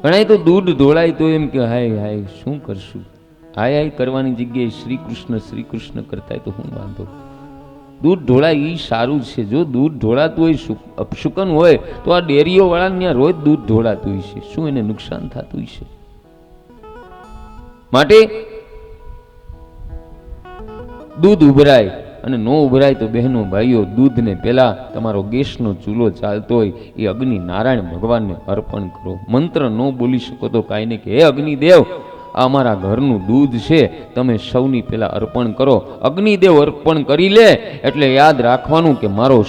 ઘણા તો દૂધ ઢોળાય તો એમ કે હાય હાય શું કરશું, હાય હાય કરવાની જગ્યાએ શ્રી કૃષ્ણ કરતા તો હું વાંધો. દૂધ ઢોળાય એ સારું છે. જો દૂધ ઢોળાતું હોય, અપશુકન હોય, તો આ ડેરીઓ વાળાને ત્યાં રોજ દૂધ ઢોળાતું હોય છે. શું એને નુકસાન થતું હોય છે? માટે દૂધ ઉભરાય અને ન ઉભરાય તો બહેનો ભાઈઓ, દૂધને પહેલા તમારો ગેસનો ચૂલો ચાલતો હોય એ અગ્નિ નારાયણ ભગવાનને અર્પણ કરો. મંત્ર ન બોલી શકો તો કાંઈ નહીં, કે હે અગ્નિદેવ, આ અમારા ઘરનું દૂધ છે, તમે સૌની પહેલા અર્પણ કરો. અગ્નિદેવ અર્પણ કરી લે એટલે યાદ રાખવાનું કે મારો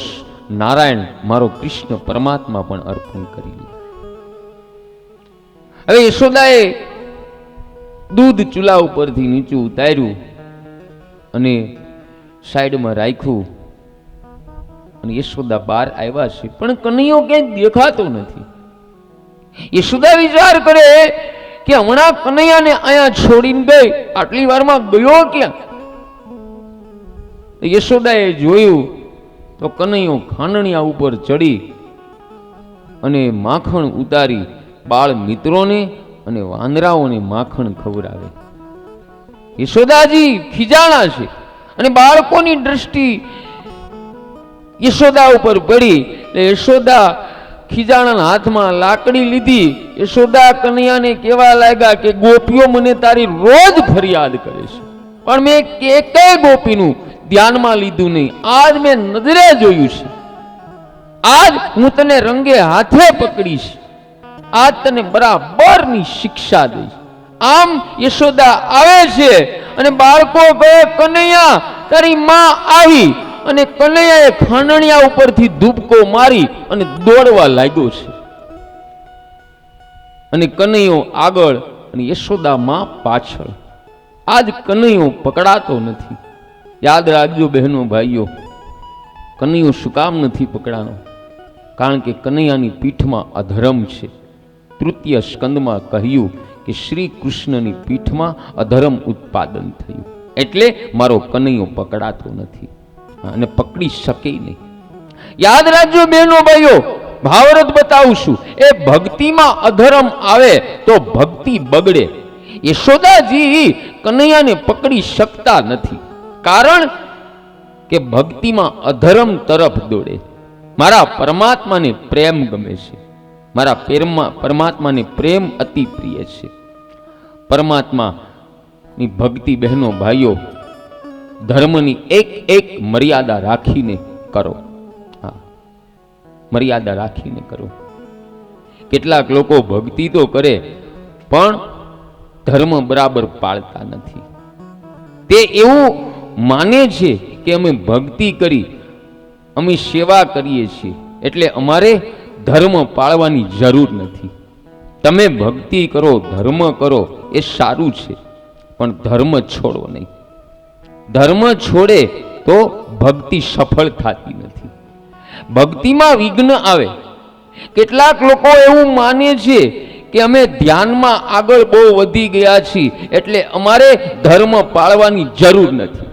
નારાયણ, મારો કૃષ્ણ પરમાત્મા પણ અર્પણ કરી લે. હવે યશોદાએ દૂધ ચૂલા ઉપરથી નીચું ઉતાર્યું અને સાઈડમાં રાખ્યું અને યશોદા બહાર આવ્યા છે, પણ કનૈયો ક્યાંય દેખાતો નથી. યશોદા વિચાર કરે કે હમણાં કનૈયાને અહીંયા છોડીને ગઈ, આટલી વારમાં ગયો ક્યાં? યશોદાએ જોયું તો કનૈયો ખાંડણિયા ઉપર ચડી અને માખણ ઉતારી બાળ મિત્રોને અને વાંદરાઓને માખણ ખવડાવે. યશોદાજી ખીજાણા છે અને બાળકોની દ્રષ્ટિ યશોદા ઉપર પડી. યશોદા ખીજાણાના હાથમાં લાકડી લીધી. યશોદા કનૈયાને કહેવા લાગ્યા કે ગોપીઓ મને તારી રોજ ફરિયાદ કરે છે, પણ મેં એકેય ગોપીનું ધ્યાનમાં લીધું નહીં. આજ મેં નજરે જોયું છે, આજ હું તને રંગે હાથે પકડીશ, આજ તને બરાબરની શિક્ષા દઈશ. આમ યશોદા આવે છે અને બાળકો કહે કનૈયા તારી માં આવી, અને કનૈયાએ ખાંડણિયા ઉપરથી ધૂપકો મારી અને દોડવા લાગ્યો છે. અને કનૈયો આગળ અને યશોદા માં પાછળ. આજ કનૈયો પકડાતો નથી. યાદ રાખજો બહેનો ભાઈઓ, કનૈયો શું કામ નથી પકડાનો? કારણ કે કનૈયાની પીઠમાં અધર્મ છે. તૃતીય સ્કંદમાં કહ્યું કે શ્રી કૃષ્ણની પીઠમાં અધર્મ ઉત્પાદન થયું, એટલે મારો કનૈયો પકડાતો નથી અને પકડી શકે નહીં. યાદ રાખજો બહેનો ભાઈઓ, ભાવરત બતાવું છું. એ ભક્તિમાં અધર્મ આવે તો ભક્તિ બગડે. યશોદાજી કનૈયાને પકડી શકતા નથી, કારણ કે ભક્તિમાં અધર્મ તરફ દોડે. મારા પરમાત્માને પ્રેમ ગમે છે, મારા પરમાત્માને પ્રેમ અતિ પ્રિય છે. પરમાત્માની ભક્તિ બહેનો ભાઈઓ ધર્મની એક એક મર્યાદા રાખીને કરો. હા, મર્યાદા રાખીને કરો. કેટલાક લોકો ભક્તિ તો કરે પણ ધર્મ બરાબર પાળતા નથી. તે એવું માને છે કે અમે ભક્તિ કરી, અમે સેવા કરીએ છીએ, એટલે અમારે ધર્મ પાળવાની જરૂર નથી. તમે ભક્તિ કરો, ધર્મ કરો, એ સારું છે, પણ ધર્મ છોડો નહીં. ધર્મ છોડે તો ભક્તિ સફળ થતી નથી. ભક્તિમાં વિઘ્ન આવે. કેટલાક લોકો એવું માને છે કે અમે ધ્યાનમાં આગળ બહુ વધી ગયા છીએ, એટલે અમારે ધર્મ પાળવાની જરૂર નથી.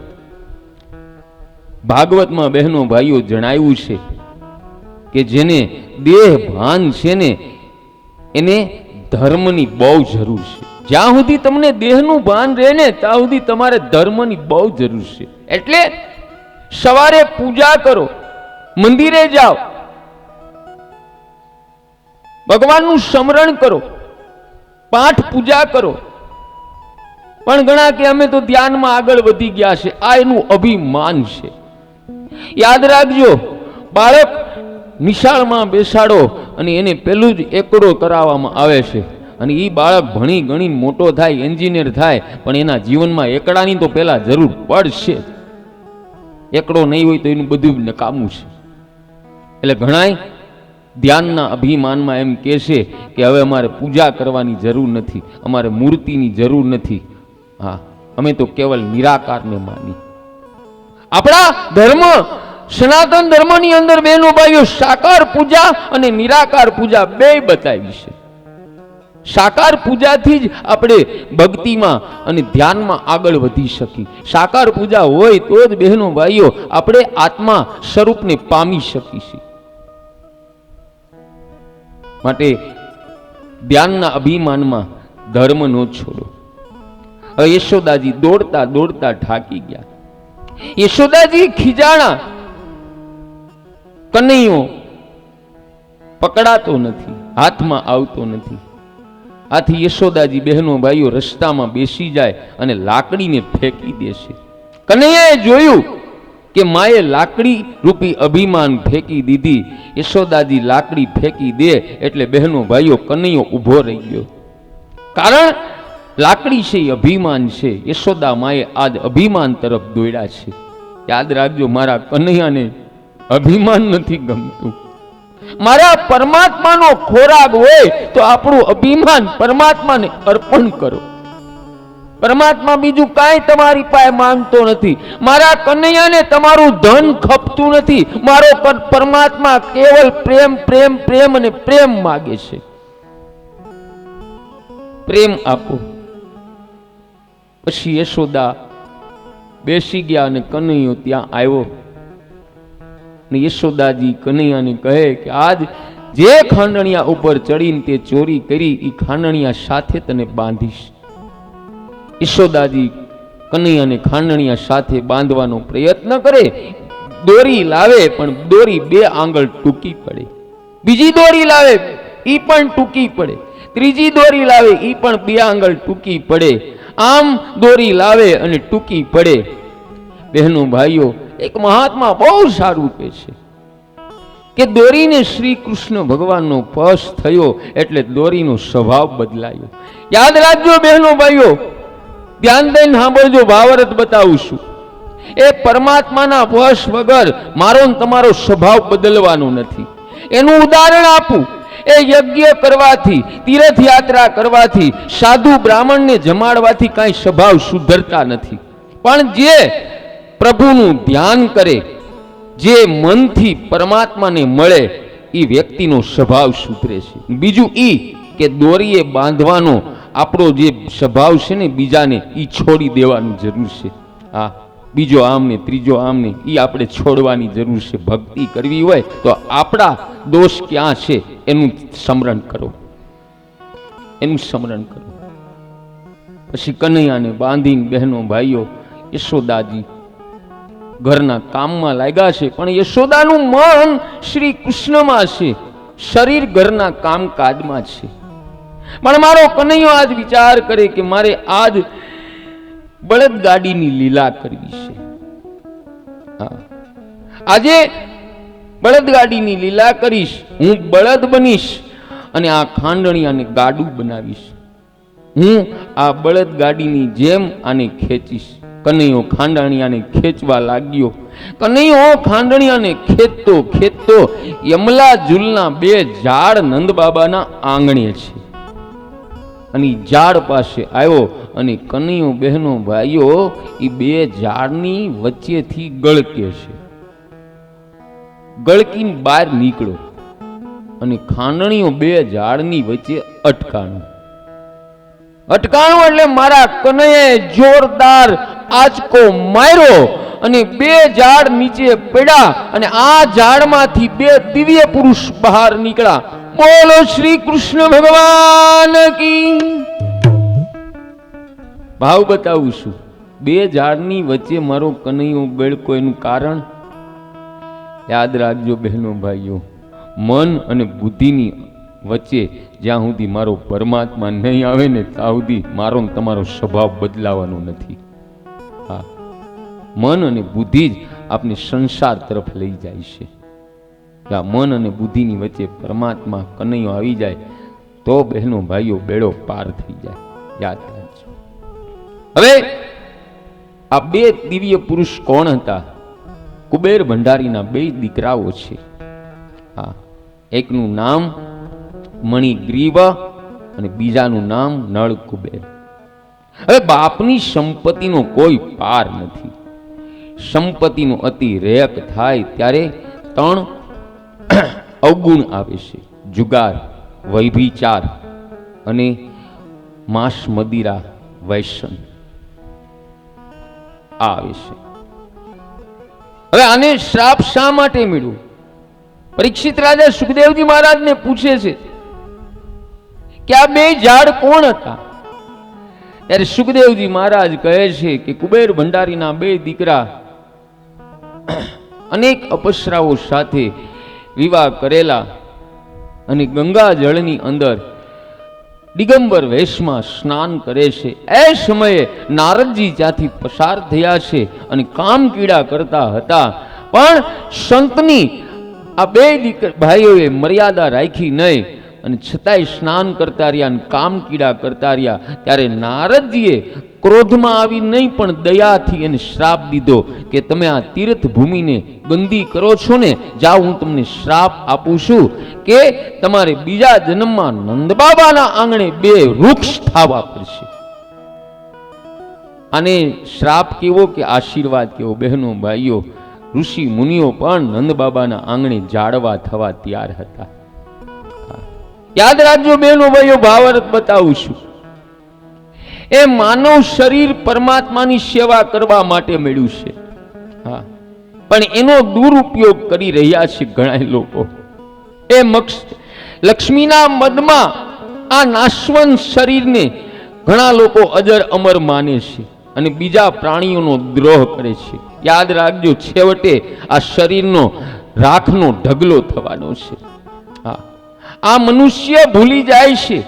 ભાગવતમાં બહેનો ભાઈઓ જણાવ્યું છે કે જેને દેહ ભાન છે ને એને ધર્મની બહુ જરૂર છે. જ્યાં સુધી તમને દેહનું ભાન રહે ને ત્યાં સુધી તમારે ધર્મની બહુ જરૂર છે. એટલે સવારે પૂજા કરો, મંદિરે જાઓ, ભગવાનનું સ્મરણ કરો, પાઠ પૂજા કરો. પણ ઘણા કે અમે તો ધ્યાનમાં આગળ વધી ગયા છે, આ એનું અભિમાન છે. યાદ રાખજો, બાળક નિશાળમાં બેસાડો અને એને પેલું જ એકડો કરાવવામાં આવે છે, અને એ બાળક ભણી ગણી મોટો થાય, એન્જિનિયર થાય, પણ એના જીવનમાં એકડાની તો પહેલા જરૂર પડશે. એકડો નહીં હોય તો એનું બધું નકામું છે. એટલે ઘણાય ધ્યાનના અભિમાનમાં એમ કહે છે કે હવે અમારે પૂજા કરવાની જરૂર નથી, અમારે મૂર્તિની જરૂર નથી. હા, અમે તો કેવલ નિરાકારને માની. આપણા ધર્મ, સનાતન ધર્મની અંદર બહેનો ભાઈઓ સાકાર પૂજા અને નિરાકાર પૂજા બે બતાવી છે. સાકાર પૂજાથી જ આપણે ભક્તિમાં અને ધ્યાનમાં આગળ વધી શકી. સાકાર પૂજા હોય તો જ બહેનો ભાઈઓ આપણે આત્મા સ્વરૂપને પામી શકીશું. માટે ધ્યાનના અભિમાનમાં ધર્મ નો છોડો. હવે યશોદાજી દોડતા દોડતા થાકી ગયા. યશોદાજી ખીજાણા, કનૈયો પકડાતો નથી, હાથમાં આવતો નથી. આથી યશોદાજી બહેનો ભાઈઓ રસ્તામાં બેસી જાય અને લાકડીને ફેંકી દેશે. કનૈયાએ જોયું કે માએ લાકડી રૂપી અભિમાન ફેંકી દીધી. યશોદાજી લાકડી ફેંકી દે એટલે બહેનો ભાઈઓ કનૈયો ઊભો રહી ગયો. કારણ લાકડી છે એ અભિમાન છે. યશોદા માએ આજ અભિમાન તરફ દોડ્યા છે. યાદ રાખજો, મારા કનૈયાને અભિમાન નથી ગમતું. મારા પરમાત્માનો ખોરાક હોય તો આપણું અભિમાન પરમાત્માને અર્પણ કરો. પરમાત્મા બીજું કાંઈ તમારી પાસે માંગતો નથી. મારા કનૈયાને તમારું ધન ખપતું નથી. મારો પરમાત્મા કેવલ પ્રેમ પ્રેમ પ્રેમ અને પ્રેમ માગે છે. પ્રેમ આપો. પછી યશોદા બેસી ગયા અને કનૈયો ત્યાં આવ્યો. ને યશોદાજી કનૈયાને કહે કે આજ જે ખાંડણિયા ઉપર ચડીને તે ચોરી કરી એ ખાંડણિયા સાથે તને બાંધીશ. યશોદાજી કનૈયાને ખાંડણિયા સાથે બાંધવાનો પ્રયત્ન કરે. દોરી લાવે પણ દોરી 2 આંગળ ટૂંકી પડે. બીજી દોરી લાવે ઈ પણ ટૂંકી પડે. ત્રીજી દોરી લાવે ઈ પણ 2 આંગળ ટૂંકી પડે. આમ દોરી લાવે અને ટૂંકી પડે. બહેનો ભાઈઓ, એક મહાત્મા બહુ સારું કહે છે કે દોરીને શ્રી કૃષ્ણ ભગવાનનો સ્પર્શ થયો એટલે દોરીનો સ્વભાવ બદલાયો. યાદ રાખજો બહેનો ભાઈઓ, ધ્યાન દઈને સાંભળજો, ભાવાર્થ બતાવું છું. એ પરમાત્માના વશ વગર મારો ને તમારો સ્વભાવ બદલવાનો નથી. એનું ઉદાહરણ આપું. એ યજ્ઞ કરવાથી, તીર્થયાત્રા કરવાથી, સાધુ બ્રાહ્મણને જમાડવાથી કાંઈ સ્વભાવ સુધરતા નથી. પણ જે પ્રભુનું ધ્યાન કરે, જે મનથી પરમાત્માને મળે, એ વ્યક્તિનો સ્વભાવ સુધરે છે. બીજું ઈ કે દોરીએ બાંધવાનો આપણો જે સ્વભાવ છે ને બીજાને, એ છોડી દેવાની જરૂર છે. હા, બીજો આમને ત્રીજો આમને એ આપણે છોડવાની જરૂર છે. ભક્તિ કરવી હોય તો આપણા દોષ ક્યાં છે એનું સ્મરણ કરો, એનું સ્મરણ કરો. પછી કનૈયાને બાંધીને બહેનો ભાઈઓ યશોદાજી ઘરના કામમાં લાગ્યા છે. પણ યશોદાનું મન શ્રી કૃષ્ણમાં છે, શરીર ઘરના કામકાજમાં છે. પણ મારો કનૈયો આજ વિચાર કરે કે મારે આજ બળદગાડીની લીલા કરવી છે. આજે બળદગાડીની લીલા કરીશ, હું બળદ બનીશ અને આ ખાંડણિયાને ગાડું બનાવીશ. હું આ બળદગાડીની જેમ આને ખેંચીશ. કનૈયો ખાંડણિયાને ખેંચવા લાગ્યો. કનૈયો ખાંડણિયાને ખેંચતો ખેંચતો યમલા ઝૂલના 2 ઝાડ નંદબાબાના આંગણે છે અને ઝાડ પાસે આવ્યો અને કનૈયો બહેનો ભાઈઓ એ 2 ઝાડની વચ્ચેથી ગળકે છે. ગળકીને બહાર નીકળો અને ખાંડણીઓ 2 ઝાડની વચ્ચે અટકાણું. એટલે મારા કનૈયાએ જોરદાર આંચકો માર્યો અને 2 ઝાડ નીચે પડ્યા અને આ ઝાડમાંથી 2 દિવ્ય પુરુષ બહાર નીકળ્યા. બોલો શ્રી કૃષ્ણ ભગવાન કી. ભાવ બતાવું છું. 2 ઝાડની વચ્ચે મારો કનૈયો ગળકો, એનું કારણ યાદ રાખજો બહેનો ભાઈઓ. મન અને બુદ્ધિની વચ્ચે જ્યાં સુધી મારો પરમાત્મા નહીં આવે ને ત્યાં સુધી મારો ને તમારો સ્વભાવ બદલાવાનો નથી. હા, મન અને બુદ્ધિ જ આપને સંસાર તરફ લઈ જાય છે. મન અને બુદ્ધિની વચ્ચે પરમાત્મા કનૈયો આવી જાય તો બહેનો ભાઈઓ બેડો પાર થઈ જાય. યાદ રાખજો. હવે આ 2 દિવ્ય પુરુષ કોણ હતા? કુબેર ભંડારીના 2 દીકરાઓ છે. હા, એકનું નામ મણિગ્રીવ અને બીજાનું નામ નળ કુબેર. હવે બાપની સંપત્તિનો કોઈ પાર નથી. સંપત્તિનો અતિરેક થાય ત્યારે 3 અવગુણ આવે છે: જુગાર, વૈભિચાર અને માંસ મદિરા વૈશન આવે છે. હવે આને શ્રાપ શા માટે મળ્યો? પરીક્ષિત રાજા સુખદેવજી મહારાજને પૂછે છે કે આ 2 ઝાડ કોણ હતા? ત્યારે સુખદેવજી મહારાજ કહે છે કે કુબેર ભંડારીના 2 દીકરા અનેક અપસરાઓ સાથે વિવાહ કરેલા અને ગંગા જળની અંદર દિગંબર વેશમાં સ્નાન કરે છે. એ સમયે નારદજી ત્યાંથી પસાર થયા છે અને કામ કીડા કરતા હતા. પણ સંતની આ 2 ભાઈઓએ મર્યાદા રાખી નહીં અને છતાંય સ્નાન કરતા રહ્યા અને કામ કીડા કરતા રહ્યા. ત્યારે નારદજીએ ક્રોધમાં આવી નહીં પણ દયાથી એને શ્રાપ દીધો કે તમે આ તીર્થ ભૂમિને ગંદી કરો છો ને, જાઓ હું તમને શ્રાપ આપું છું કે તમારે બીજા જન્મમાં નંદબાબાના આંગણે 2 વૃક્ષ થવા પડશે. અને શ્રાપ કેવો કે આશીર્વાદ કેવો? બહેનો ભાઈઓ, ઋષિ મુનિઓ પણ નંદ બાબાના આંગણે જાડવા થવા તૈયાર હતા. યાદ રાખજો બહેનો ભાઈઓ, ભાવાર્થ બતાવું છું. એ માનવ શરીર પરમાત્માની સેવા કરવા માટે મળ્યું છે. હા, પણ એનો દુરુપયોગ કરી રહ્યા છે ઘણા લોકો. એ લક્ષ્મીના મદમાં આ નાશવંત શરીરને ઘણા લોકો અજર અમર માને છે અને બીજા પ્રાણીઓનો દ્રોહ કરે છે. યાદ રાખજો, છેવટે આ શરીરનો રાખનો ઢગલો થવાનો છે. હા, આ મનુષ્ય ભૂલી જાય છે,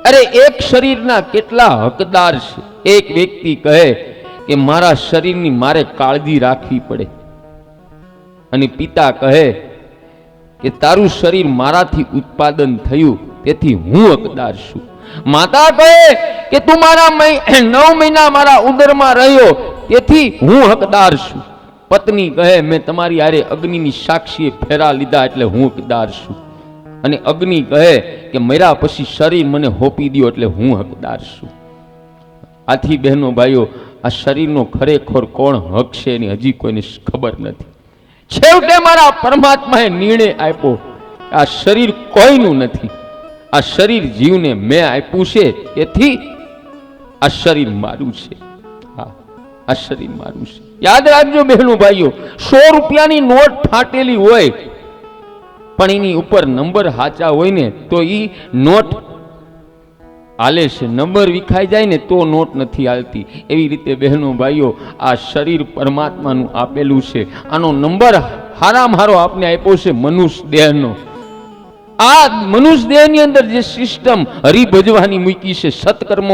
અરે એક શરીરના કેટલા હકદાર છે. એક વ્યક્તિ કહે કે મારા શરીરની મારે કાળજી રાખવી પડે, અને પિતા કહે કે તારું શરીર મારાથી ઉત્પાદન થયું તેથી હું હકદાર છું. માતા કહે કે તું મારા 9 મહિના મારા ઉદરમાં રહ્યો તેથી હું હકદાર છું. પત્ની કહે મેં તમારી હારે અગ્નિની સાક્ષીએ ફેરા લીધા એટલે હું હકદાર છું. અને અગ્નિ કહે કે મર્યા પછી શરીર મને હોપી દો એટલે હું હકદાર છું. આથી બહેનો ભાઈઓ, આ શરીરનો ખરેખર કોણ હક છે એની હજી કોઈને ખબર નથી. છેવટે મારા પરમાત્માએ નિર્ણય આપ્યો, આ શરીર કોઈનું નથી, આ શરીર જીવને મેં આપ્યું છે, તેથી આ શરીર મારું છે. હા, આ શરીર મારું છે. યાદ રાખજો બહેનો ભાઈઓ, 100 રૂપિયાની નોટ ફાટેલી હોય પણ એની ઉપર નંબર હાચા હોય ને તો ઈ નોટ હાલે છે, નંબર વિખાઈ જાય ને તો નોટ નથી હાલતી. એવી રીતે બહેનો ભાઈઓ, આ શરીર પરમાત્માનું આપેલું છે. આનો નંબર હારામાં હારો આપને આપ્યો છે મનુષ્ય દેહનો. આ મનુષ્ય દેહની અંદર જે સિસ્ટમ હરિભજવાની મૂકી છે, સત્કર્મ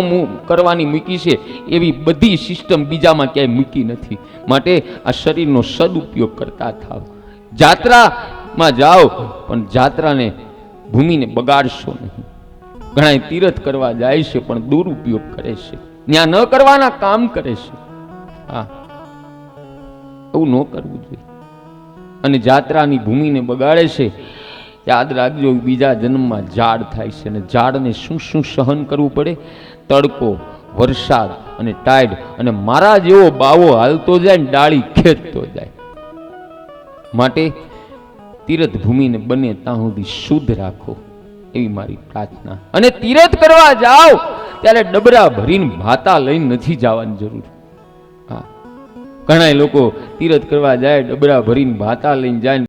કરવાની મૂકી છે, એવી બધી સિસ્ટમ બીજામાં ક્યાંય મૂકી નથી. માટે આ શરીરનો સદુપયોગ કરતા થાવ. જાત્રામાં જાઓ પણ જાત્રાને ભૂમિને બગાડશો નહીં. ઘણા તીરથ કરવા જાય છે પણ દુરુપયોગ કરે છે, ત્યાં ન કરવાના કામ કરે છે. હા, એવું ન કરવું જોઈએ. અને જાત્રાની ભૂમિને બગાડે છે. યાદ રાખજો, બીજા જન્મમાં ઝાડ થાય છે, અને ઝાડને શું શું સહન કરવું પડે? તડકો, વરસાદ અને ટાઈડ. અને મારા જેવો બાવો હાલતો જાય ને ડાળી ખેંચતો જાય. માટે તીરથ ભૂમિને બને ત્યાં સુધી શુદ્ધ રાખો, એવી મારી પ્રાર્થના. અને તીરથ કરવા જાઓ ત્યારે ડબરા ભરીને ભાતા લઈને નથી જવાની જરૂર. હા, ઘણા લોકો તીરથ કરવા જાય ડબરા ભરીને ભાતા લઈને જાય.